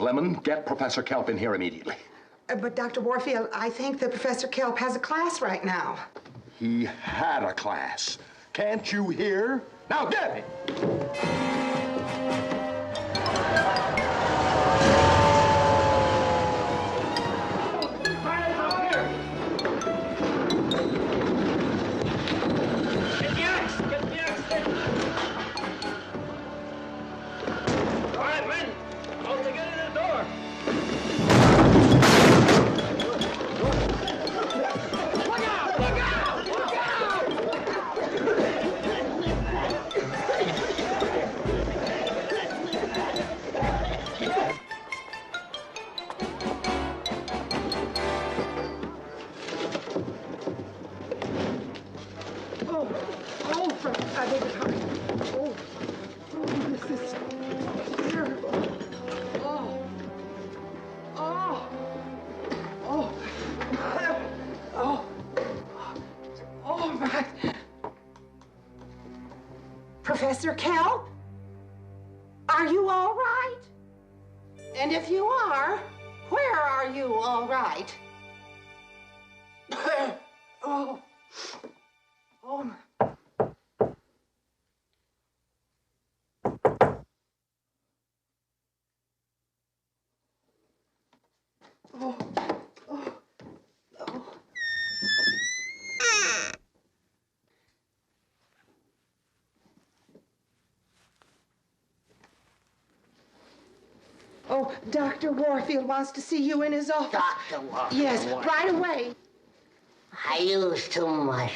Lemon, get Professor Kelp in here immediately. But Dr. Warfield, I think that Professor Kelp has a class right now. He had a class. Can't you hear? Now get it! I beg your pardon. This is terrible. My. Professor Kelp? Are you all right? And if you are, where are you all right? Oh, my. Oh, Dr. Warfield wants to see you in his office. Dr. Warfield? Yes, right away. I use too much.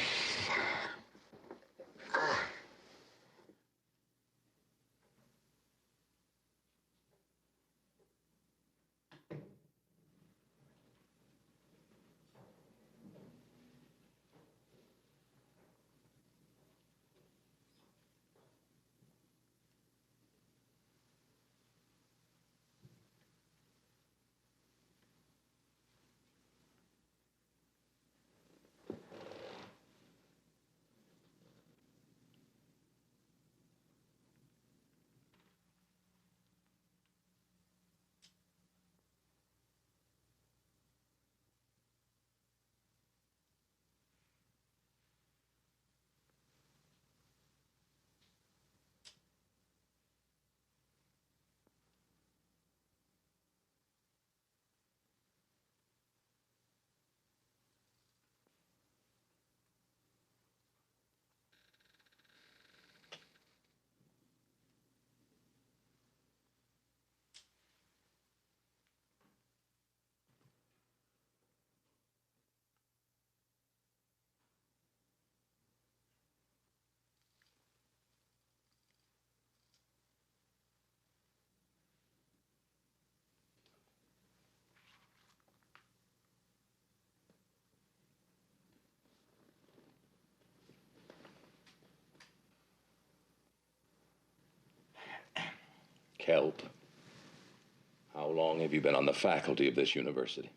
Kelp, how long have you been on the faculty of this university?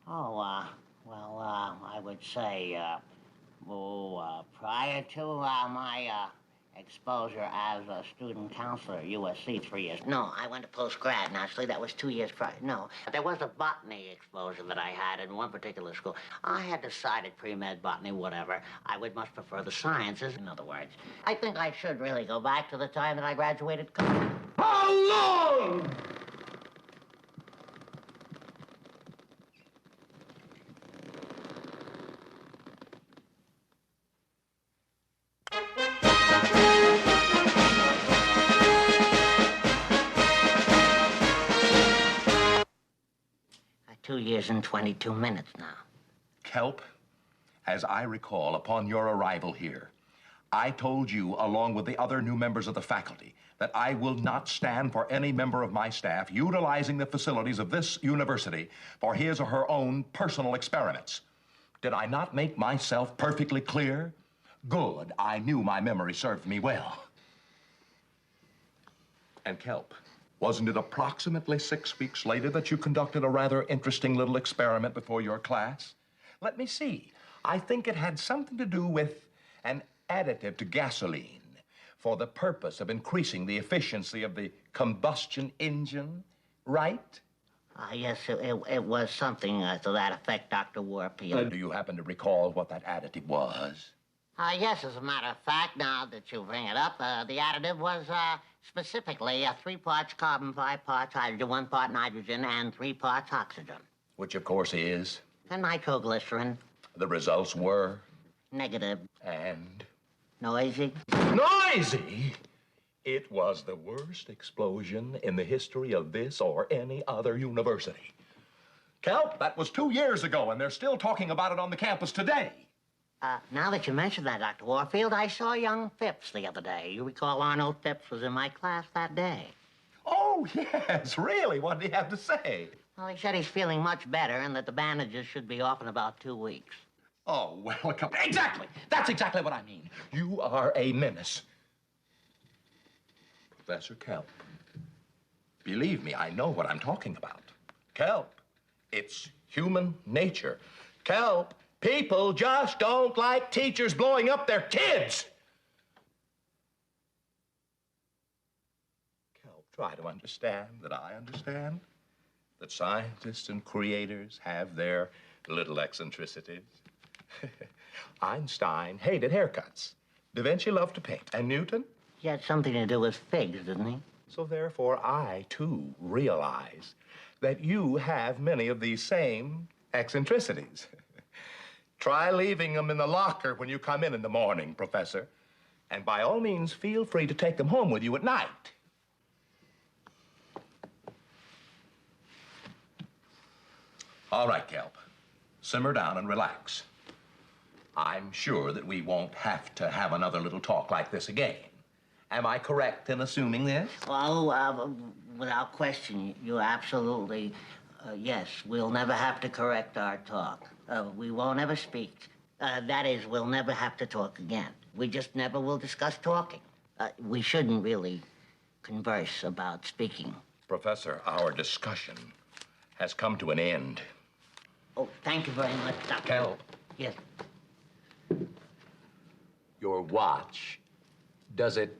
Oh, I would say, prior to my exposure as a student counselor at USC 3 years. No, I went to post-grad, naturally. That was 2 years prior. No, there was a botany exposure that I had in one particular school. I had decided pre-med, botany, whatever. I would much prefer the sciences, in other words. I think I should really go back to the time that I graduated college. How long? Two years and 22 minutes now. Kelp, as I recall, upon your arrival here, I told you, along with the other new members of the faculty, that I will not stand for any member of my staff utilizing the facilities of this university for his or her own personal experiments. Did I not make myself perfectly clear? Good. I knew my memory served me well. And Kelp, wasn't it approximately 6 weeks later that you conducted a rather interesting little experiment before your class? Let me see. I think it had something to do with an additive to gasoline. for the purpose of increasing the efficiency of the combustion engine, right? Yes, it was something to that effect, Dr. Warfield. Do you happen to recall what that additive was? Yes, as a matter of fact, now that you bring it up, the additive was specifically 3 parts carbon, 5 parts hydrogen, 1 part nitrogen, and 3 parts oxygen. Which, of course, is? And nitroglycerin. The results were? Negative. And? Noisy. Noisy? It was the worst explosion in the history of this or any other university. Kelp, that was 2 years ago, and they're still talking about it on the campus today. Now that you mention that, Dr. Warfield, I saw young Phipps the other day. You recall Arnold Phipps was in my class that day. Oh, yes, really? What did he have to say? Well, he said he's feeling much better and that the bandages should be off in about 2 weeks. Oh, well, come... Exactly! That's exactly what I mean. You are a menace. Professor Kelp, believe me, I know what I'm talking about. Kelp, it's human nature. Kelp, people just don't like teachers blowing up their kids. Kelp, try to understand that I understand that scientists and creators have their little eccentricities. Einstein hated haircuts. Da Vinci loved to paint. And Newton? He had something to do with figs, didn't he? So therefore, I, too, realize that you have many of these same eccentricities. Try leaving them in the locker when you come in the morning, Professor. And by all means, feel free to take them home with you at night. All right, Kelp. Simmer down and relax. I'm sure that we won't have to have another little talk like this again. Am I correct in assuming this? Well, without question, you're absolutely, yes, we'll never have to correct our talk. We won't ever speak. That is, we'll never have to talk again. We just never will discuss talking. We shouldn't really converse about speaking. Professor, our discussion has come to an end. Oh, thank you very much, Dr. Kelp. Yes. Your watch, does it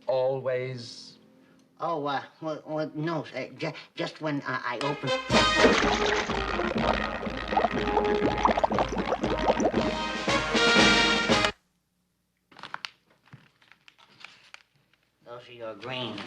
always... Oh, well, no, just when I open... Those are your greens.